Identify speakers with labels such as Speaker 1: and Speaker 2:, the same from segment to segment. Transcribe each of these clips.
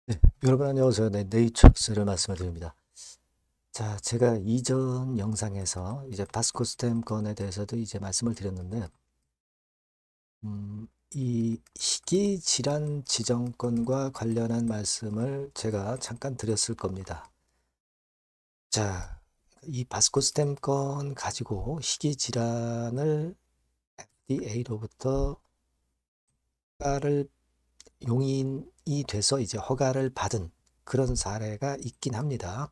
Speaker 1: 네, 여러분 안녕하세요. 네, 네이처스를 말씀을 드립니다. 자, 제가 이전 영상에서 이제 바스코스템 건에 대해서도 이제 말씀을 드렸는데, 이 희귀 질환 지정권과 관련한 말씀을 제가 잠깐 드렸을 겁니다. 자, 이 바스코스템 건 가지고 희귀 질환을 FDA로부터 허가를 용인이 돼서 이제 허가를 받은 그런 사례가 있긴 합니다.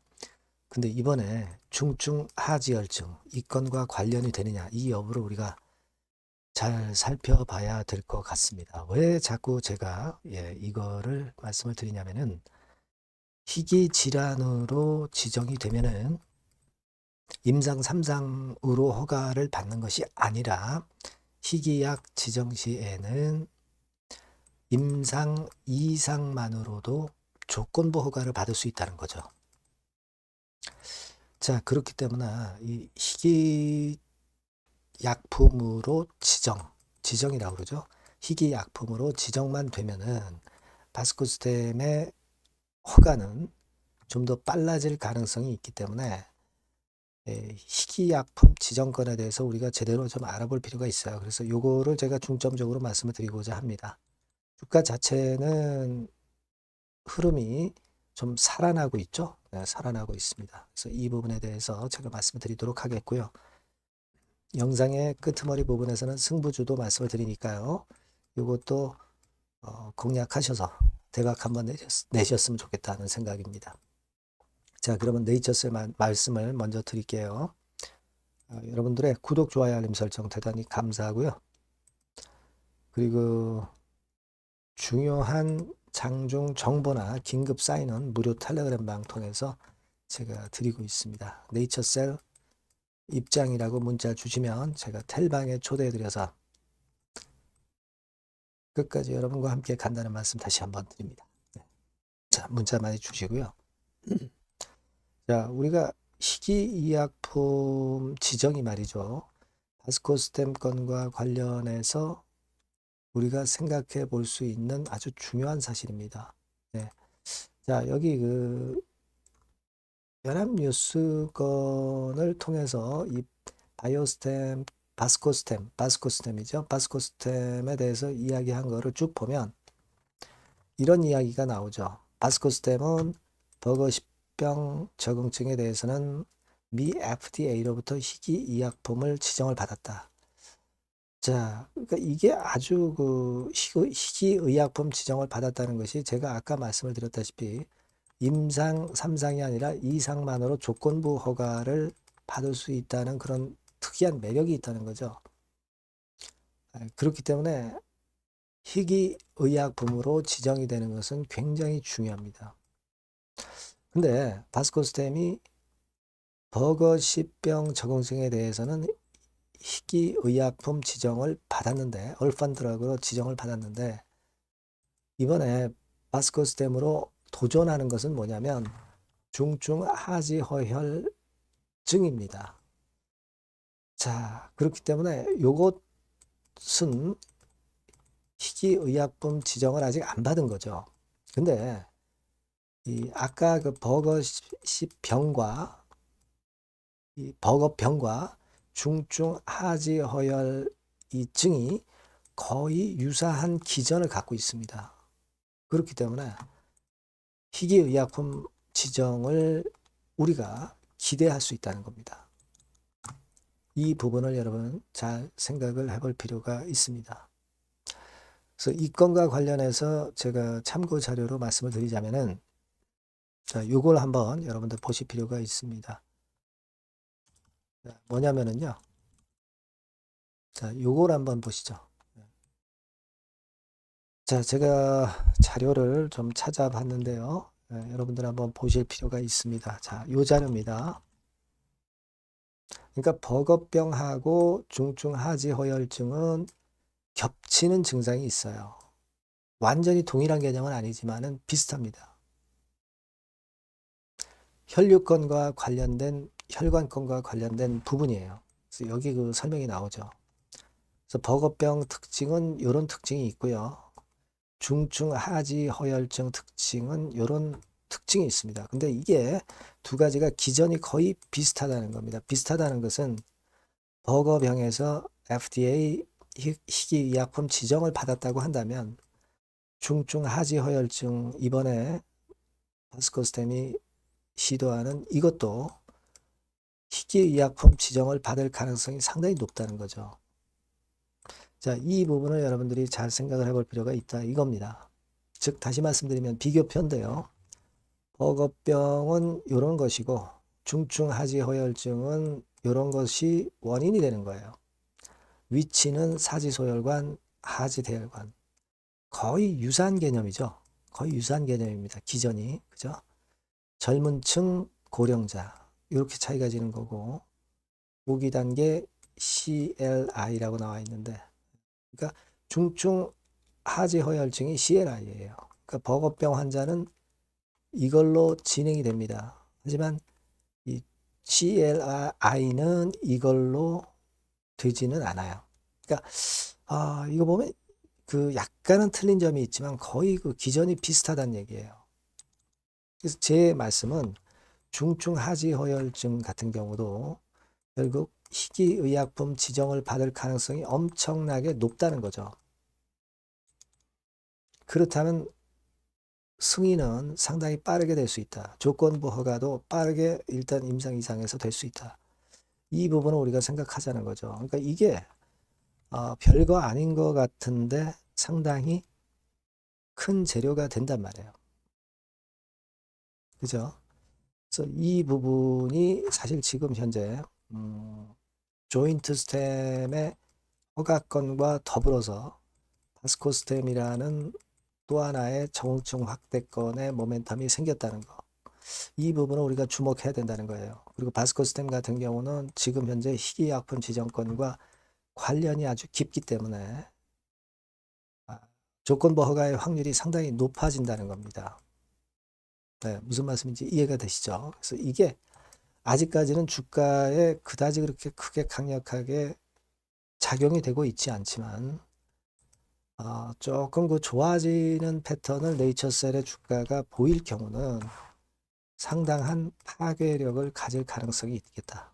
Speaker 1: 근데 이번에 중증 하지혈증 이 건과 관련이 되느냐 이 여부를 우리가 잘 살펴봐야 될 것 같습니다. 왜 자꾸 제가 이거를 말씀을 드리냐면은 희귀 질환으로 지정이 되면은 임상 3상으로 허가를 받는 것이 아니라 희귀약 지정 시에는 임상 2상만으로도 조건부 허가를 받을 수 있다는 거죠. 자, 그렇기 때문에 이 희귀 약품으로 지정이라고 그러죠. 희귀 약품으로 지정만 되면은 바스코스템의 허가는 좀 더 빨라질 가능성이 있기 때문에 희귀 약품 지정권에 대해서 우리가 제대로 좀 알아볼 필요가 있어요. 그래서 요거를 제가 중점적으로 말씀을 드리고자 합니다. 주가 자체는 흐름이 좀 살아나고 있죠. 네, 살아나고 있습니다. 그래서 이 부분에 대해서 제가 말씀을 드리도록 하겠고요. 영상의 끄트머리 부분에서는 승부주도 말씀을 드리니까요. 이것도 공략하셔서 대박 한번 내셨으면 좋겠다는 생각입니다. 자, 그러면 네이처스의 말씀을 먼저 드릴게요. 여러분들의 구독, 좋아요, 알림 설정 대단히 감사하고요. 그리고 중요한 장중 정보나 긴급 사인은 무료 텔레그램 방 통해서 제가 드리고 있습니다. 네이처셀 입장이라고 문자 주시면 제가 텔방에 초대해드려서 끝까지 여러분과 함께 간다는 말씀 다시 한번 드립니다. 네. 자, 문자 많이 주시고요. 자, 우리가 희귀의약품 지정이 말이죠. 바스코스템 건과 관련해서 우리가 생각해 볼 수 있는 아주 중요한 사실입니다. 네. 자, 여기 그 연합뉴스 건을 통해서 이 바이오스템, 바스코스템이죠. 바스코스템에 대해서 이야기한 거를 쭉 보면 이런 이야기가 나오죠. 바스코스템은 버거십병 적응증에 대해서는 미 FDA로부터 희귀 의약품을 지정을 받았다. 자, 그러니까 이게 아주 그 희귀 의약품 지정을 받았다는 것이 제가 아까 말씀을 드렸다시피 임상 3상이 아니라 2상만으로 조건부 허가를 받을 수 있다는 그런 특이한 매력이 있다는 거죠. 그렇기 때문에 희귀 의약품으로 지정이 되는 것은 굉장히 중요합니다. 근데 바스코스템이 버거십병 적응증에 대해서는 희귀 의약품 지정을 받았는데 얼판 드러그로 지정을 받았는데 이번에 바스코스템으로 도전하는 것은 뭐냐면 중증 하지허혈증입니다. 자, 그렇기 때문에 요것은 희귀 의약품 지정을 아직 안 받은 거죠. 근데 이 아까 그 버거십병과 이 버거병과 중증 하지허혈 이 증이 거의 유사한 기전을 갖고 있습니다. 그렇기 때문에 희귀의약품 지정을 우리가 기대할 수 있다는 겁니다. 이 부분을 여러분 잘 생각을 해볼 필요가 있습니다. 그래서 이 건과 관련해서 제가 참고 자료로 말씀을 드리자면은 자, 요걸 한번 여러분들 보실 필요가 있습니다. 뭐냐면은요. 자, 요걸 한번 보시죠. 자, 제가 자료를 좀 찾아봤는데요. 여러분들 한번 보실 필요가 있습니다. 자, 요 자료입니다. 그러니까 버거병하고 중증 하지허혈증은 겹치는 증상이 있어요. 완전히 동일한 개념은 아니지만은 비슷합니다. 혈류권과 관련된 혈관건과 관련된 부분이에요. 그래서 여기 그 설명이 나오죠. 그래서 버거병 특징은 이런 특징이 있고요. 중증 하지 허혈증 특징은 이런 특징이 있습니다. 근데 이게 두 가지가 기전이 거의 비슷하다는 겁니다. 비슷하다는 것은 버거병에서 FDA 희귀의약품 지정을 받았다고 한다면 중증 하지 허혈증 이번에 바스코스템이 시도하는 이것도 희귀의약품 지정을 받을 가능성이 상당히 높다는 거죠. 자, 이 부분을 여러분들이 잘 생각을 해볼 필요가 있다 이겁니다. 즉 다시 말씀드리면 비교표인데요. 버거병은 이런 것이고 중증 하지 허혈증은 이런 것이 원인이 되는 거예요. 위치는 사지소혈관, 하지대혈관. 거의 유사한 개념이죠. 거의 유사한 개념입니다. 기전이. 그죠? 젊은 층, 고령자. 이렇게 차이가 지는 거고, 모기 단계 CLI라고 나와 있는데, 그러니까 중증 하지 허혈증이 CLI예요. 그러니까 버거병 환자는 이걸로 진행이 됩니다. 하지만 이 CLI는 이걸로 되지는 않아요. 그러니까 이거 보면 그 약간은 틀린 점이 있지만 거의 그 기전이 비슷하다는 얘기예요. 그래서 제 말씀은 중증 하지 허혈증 같은 경우도 결국 희귀의약품 지정을 받을 가능성이 엄청나게 높다는 거죠. 그렇다면 승인은 상당히 빠르게 될 수 있다. 조건부 허가도 빠르게 일단 임상 이상에서 될 수 있다. 이 부분을 우리가 생각하자는 거죠. 그러니까 이게 별거 아닌 것 같은데 상당히 큰 재료가 된단 말이에요. 그죠? 그래서 이 부분이 사실 지금 현재 조인트 스템의 허가권과 더불어서 바스코 스템이라는 또 하나의 정증 확대권의 모멘텀이 생겼다는 거. 이 부분을 우리가 주목해야 된다는 거예요. 그리고 바스코 스템 같은 경우는 지금 현재 희귀약품 지정권과 관련이 아주 깊기 때문에 조건부 허가의 확률이 상당히 높아진다는 겁니다. 네, 무슨 말씀인지 이해가 되시죠? 그래서 이게 아직까지는 주가에 그다지 그렇게 크게 강력하게 작용이 되고 있지 않지만 조금 그 좋아지는 패턴을 네이처셀의 주가가 보일 경우는 상당한 파괴력을 가질 가능성이 있겠다.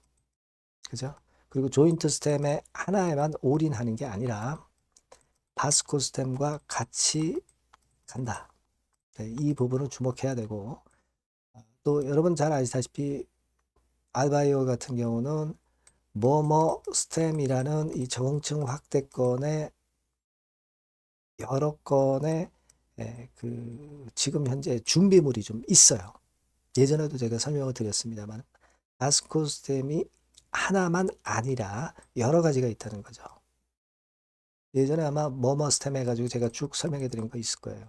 Speaker 1: 그죠? 그리고 조인트 스템의 하나에만 올인하는 게 아니라 바스코 스템과 같이 간다. 네, 이 부분을 주목해야 되고 또 여러분 잘 아시다시피 알바이오 같은 경우는 뭐뭐 스템이라는 이 적응증 확대권의 여러 건의 그 지금 현재 준비물이 좀 있어요. 예전에도 제가 설명을 드렸습니다만 바스코 스템이 하나만 아니라 여러 가지가 있다는 거죠. 예전에 아마 뭐뭐 스템 해가지고 제가 쭉 설명해 드린 거 있을 거예요.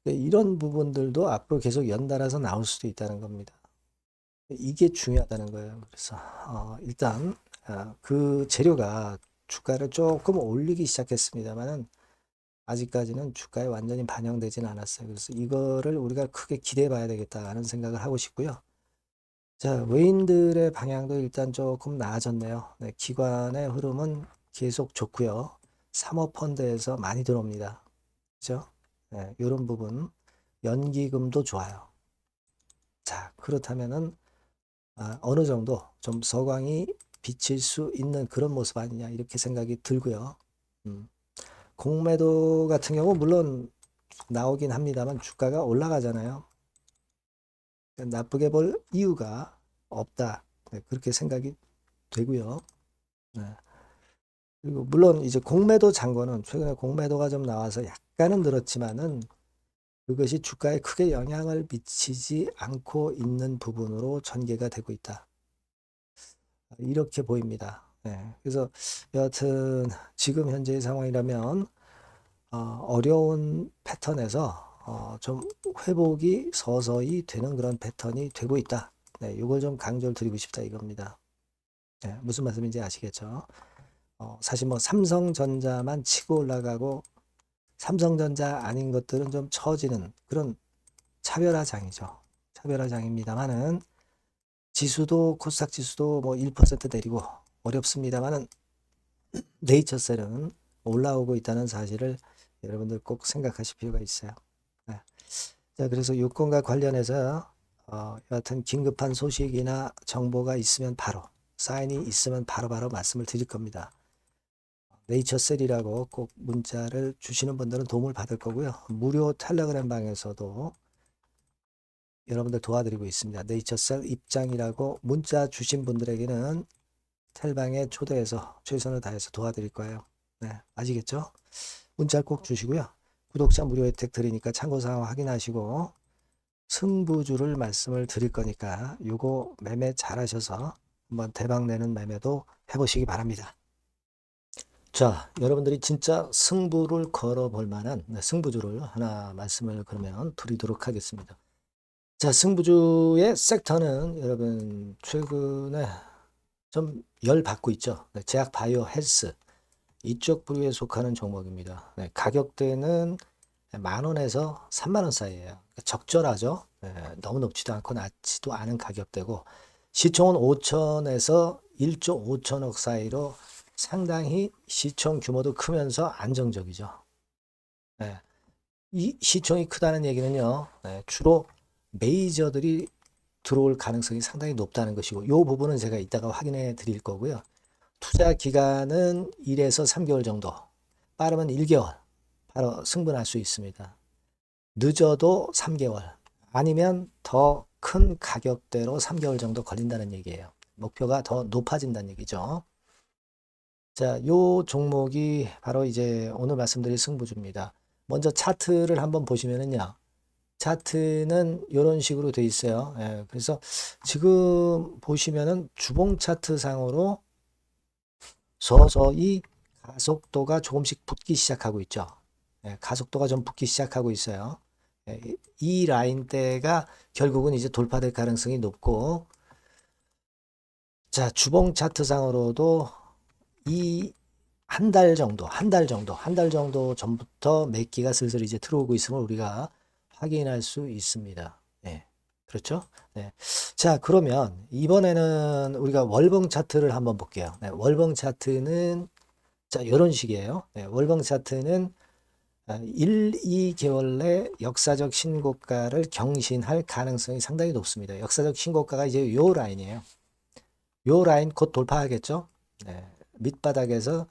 Speaker 1: 이런 부분들도 앞으로 계속 연달아서 나올 수도 있다는 겁니다. 이게 중요하다는 거예요. 그래서 일단 그 재료가 주가를 조금 올리기 시작했습니다만은 아직까지는 주가에 완전히 반영되지는 않았어요. 그래서 이거를 우리가 크게 기대해 봐야 되겠다는 생각을 하고 싶고요. 자, 외인들의 방향도 일단 조금 나아졌네요. 네, 기관의 흐름은 계속 좋고요. 사모펀드에서 많이 들어옵니다. 그죠? 네, 이런 부분. 연기금도 좋아요. 자, 그렇다면은 어느 정도 좀 서광이 비칠 수 있는 그런 모습 아니냐 이렇게 생각이 들고요. 공매도 같은 경우 물론 나오긴 합니다만 주가가 올라가잖아요. 나쁘게 볼 이유가 없다. 네, 그렇게 생각이 되고요. 네. 그리고 물론 이제 공매도 잔고는 최근에 공매도가 좀 나와서 약간은 늘었지만은 그것이 주가에 크게 영향을 미치지 않고 있는 부분으로 전개가 되고 있다. 이렇게 보입니다. 네. 그래서 여하튼 지금 현재의 상황이라면 어려운 패턴에서 좀 회복이 서서히 되는 그런 패턴이 되고 있다. 네, 이걸 좀 강조를 드리고 싶다 이겁니다. 네, 무슨 말씀인지 아시겠죠? 사실 뭐 삼성전자만 치고 올라가고 삼성전자 아닌 것들은 좀 처지는 그런 차별화장이죠. 차별화장입니다만은 지수도 코스닥 지수도 뭐 1% 내리고 어렵습니다만은 네이처셀은 올라오고 있다는 사실을 여러분들 꼭 생각하실 필요가 있어요. 네. 자, 그래서 요건과 관련해서 여하튼 긴급한 소식이나 정보가 있으면 바로 사인이 있으면 바로바로 말씀을 드릴 겁니다. 네이처셀이라고 꼭 문자를 주시는 분들은 도움을 받을 거고요. 무료 텔레그램 방에서도 여러분들 도와드리고 있습니다. 네이처셀 입장이라고 문자 주신 분들에게는 텔방에 초대해서 최선을 다해서 도와드릴 거예요. 네, 아시겠죠? 문자 꼭 주시고요. 구독자 무료 혜택 드리니까 참고사항 확인하시고 승부주를 말씀을 드릴 거니까 요거 매매 잘 하셔서 한번 대박 내는 매매도 해보시기 바랍니다. 자, 여러분들이 진짜 승부를 걸어볼 만한 승부주를 하나 말씀을 그러면 드리도록 하겠습니다. 자, 승부주의 섹터는 여러분 최근에 좀 열 받고 있죠. 제약 바이오 헬스 이쪽 부류에 속하는 종목입니다. 가격대는 10,000원에서 30,000원 사이에요. 적절하죠. 너무 높지도 않고 낮지도 않은 가격대고 시총은 5천에서 1조 5천억 사이로 상당히 시총 규모도 크면서 안정적이죠. 이 시총이 크다는 얘기는요. 주로 메이저들이 들어올 가능성이 상당히 높다는 것이고 이 부분은 제가 이따가 확인해 드릴 거고요. 투자 기간은 1에서 3개월 정도, 빠르면 1개월 바로 승분할 수 있습니다. 늦어도 3개월, 아니면 더 큰 가격대로 3개월 정도 걸린다는 얘기예요. 목표가 더 높아진다는 얘기죠. 자, 요 종목이 바로 이제 오늘 말씀드릴 승부주입니다. 먼저 차트를 한번 보시면은요. 차트는 이런 식으로 돼 있어요. 그래서 지금 보시면은 주봉 차트 상으로 서서히 가속도가 조금씩 붙기 시작하고 있죠. 가속도가 좀 붙기 시작하고 있어요. 이 라인대가 결국은 이제 돌파될 가능성이 높고, 자, 주봉 차트상으로도 이 한 달 정도 전부터 매기가 슬슬 이제 들어오고 있음을 우리가 확인할 수 있습니다. 네, 그렇죠? 네. 자, 그러면 이번에는 우리가 월봉 차트를 한번 볼게요. 네, 월봉 차트는 자, 이런 식이에요. 네, 월봉 차트는 1, 2개월 내 역사적 신고가를 경신할 가능성이 상당히 높습니다. 역사적 신고가가 이제 요 라인이에요. 요 라인 곧 돌파하겠죠? 네, 밑바닥에서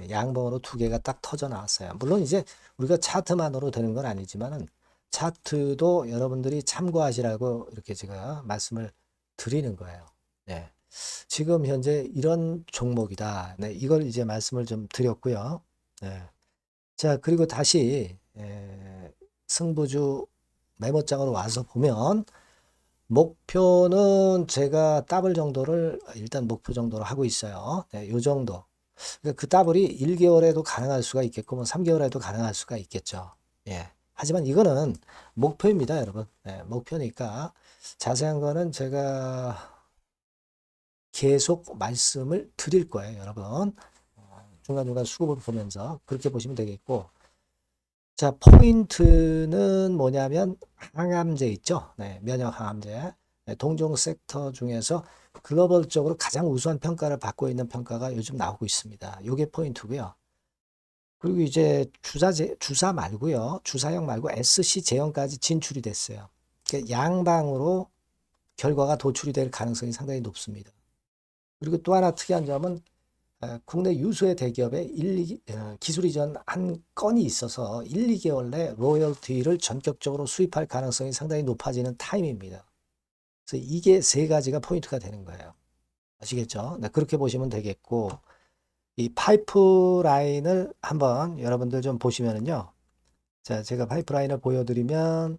Speaker 1: 양봉으로 두 개가 딱 터져 나왔어요. 물론 이제 우리가 차트만으로 되는 건 아니지만은 차트도 여러분들이 참고하시라고 이렇게 제가 말씀을 드리는 거예요. 네. 지금 현재 이런 종목이다. 네, 이걸 이제 말씀을 좀 드렸고요. 네. 자, 그리고 다시 승부주 메모장으로 와서 보면 목표는 제가 더블 정도를 일단 목표 정도로 하고 있어요. 네, 요 정도. 그러니까 그 더블이 1개월에도 가능할 수가 있겠고 뭐 3개월에도 가능할 수가 있겠죠. 예. 하지만 이거는 목표입니다, 여러분. 네, 목표니까 자세한 거는 제가 계속 말씀을 드릴 거예요, 여러분. 중간중간 수급을 보면서 그렇게 보시면 되겠고. 자, 포인트는 뭐냐면 항암제 있죠? 네, 면역 항암제. 네, 동종 섹터 중에서 글로벌적으로 가장 우수한 평가를 받고 있는 평가가 요즘 나오고 있습니다. 요게 포인트고요. 그리고 이제 주사 말고요. 주사형 말고 SC 제형까지 진출이 됐어요. 그러니까 양방으로 결과가 도출이 될 가능성이 상당히 높습니다. 그리고 또 하나 특이한 점은 국내 유수의 대기업에 기술 이전 한 건이 있어서 1, 2개월 내 로열티를 전격적으로 수입할 가능성이 상당히 높아지는 타임입니다. 그래서 이게 세 가지가 포인트가 되는 거예요. 아시겠죠? 네, 그렇게 보시면 되겠고, 이 파이프라인을 한번 여러분들 좀 보시면은요. 자, 제가 파이프라인을 보여드리면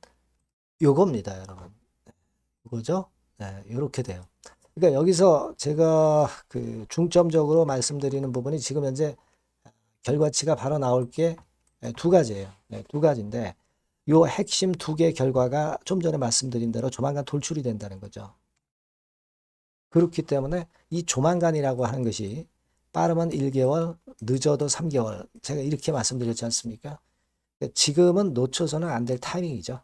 Speaker 1: 요겁니다, 여러분. 이거죠? 네, 이렇게 돼요. 그러니까 여기서 제가 그 중점적으로 말씀드리는 부분이 지금 현재 결과치가 바로 나올 게 두 가지예요. 네, 두 가지인데 요 핵심 두 개 결과가 좀 전에 말씀드린 대로 조만간 돌출이 된다는 거죠. 그렇기 때문에 이 조만간이라고 하는 것이 빠르면 1개월, 늦어도 3개월. 제가 이렇게 말씀드렸지 않습니까? 지금은 놓쳐서는 안 될 타이밍이죠.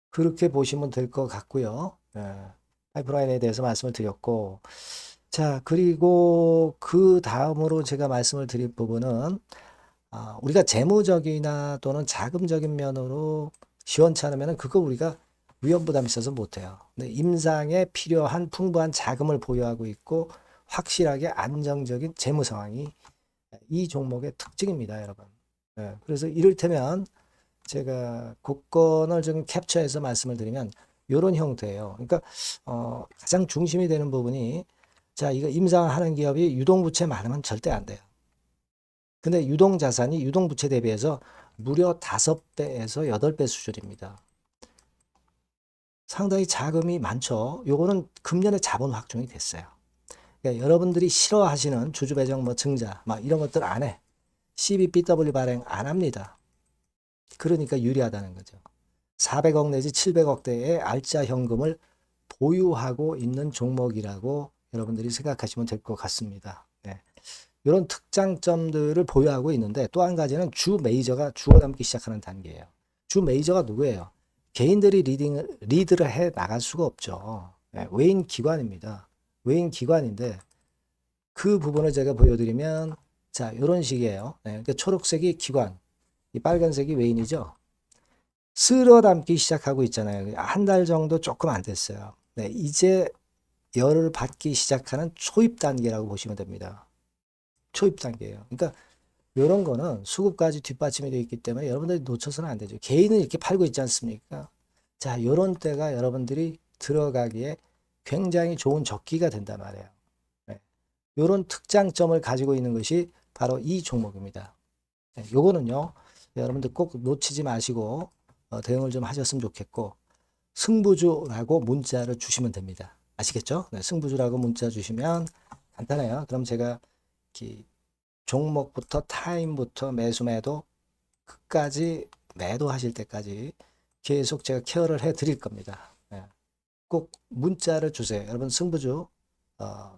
Speaker 1: 그렇게 보시면 될 것 같고요. 파이프라인에 대해서 말씀을 드렸고, 자, 그리고 그 다음으로 제가 말씀을 드릴 부분은 우리가 재무적이나 또는 자금적인 면으로 시원찮으면 그거 우리가 위험부담이 있어서 못해요. 근데 임상에 필요한 풍부한 자금을 보유하고 있고 확실하게 안정적인 재무 상황이 이 종목의 특징입니다, 여러분. 예, 그래서 이를테면 제가 국권을 좀 캡처해서 말씀을 드리면 이런 형태예요. 그러니까 가장 중심이 되는 부분이 자, 이거 임상하는 기업이 유동부채 많으면 절대 안 돼요. 근데 유동자산이 유동부채 대비해서 무려 5배에서 8배 수준입니다. 상당히 자금이 많죠. 요거는 금년에 자본 확정이 됐어요. 그러니까 여러분들이 싫어하시는 주주배정 뭐 증자 막 이런 것들 안 해. CBBW 발행 안 합니다. 그러니까 유리하다는 거죠. 400억 내지 700억대의 알짜 현금을 보유하고 있는 종목이라고 여러분들이 생각하시면 될 것 같습니다. 네. 이런 특장점들을 보유하고 있는데 또 한 가지는 주 메이저가 주워담기 시작하는 단계예요. 주 메이저가 누구예요? 개인들이 리드를 해 나갈 수가 없죠. 네. 외인 기관입니다. 외인 기관인데 그 부분을 제가 보여드리면 자 이런 식이에요. 네. 그러니까 초록색이 기관, 이 빨간색이 외인이죠. 쓸어 담기 시작하고 있잖아요. 한 달 정도 조금 안 됐어요. 네, 이제 열을 받기 시작하는 초입 단계라고 보시면 됩니다. 초입 단계예요. 그러니까 이런 거는 수급까지 뒷받침이 되어 있기 때문에 여러분들이 놓쳐서는 안 되죠. 개인은 이렇게 팔고 있지 않습니까? 자, 이런 때가 여러분들이 들어가기에 굉장히 좋은 적기가 된단 말이에요. 네. 이런 특장점을 가지고 있는 것이 바로 이 종목입니다. 네, 요거는요, 여러분들 꼭 놓치지 마시고 대응을 좀 하셨으면 좋겠고, 승부주라고 문자를 주시면 됩니다. 아시겠죠? 네, 승부주라고 문자 주시면 간단해요. 그럼 제가 종목부터 타임부터 매수 매도 끝까지 매도하실 때까지 계속 제가 케어를 해 드릴 겁니다. 네, 꼭 문자를 주세요. 여러분 승부주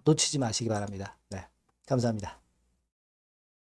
Speaker 1: 놓치지 마시기 바랍니다. 네, 감사합니다.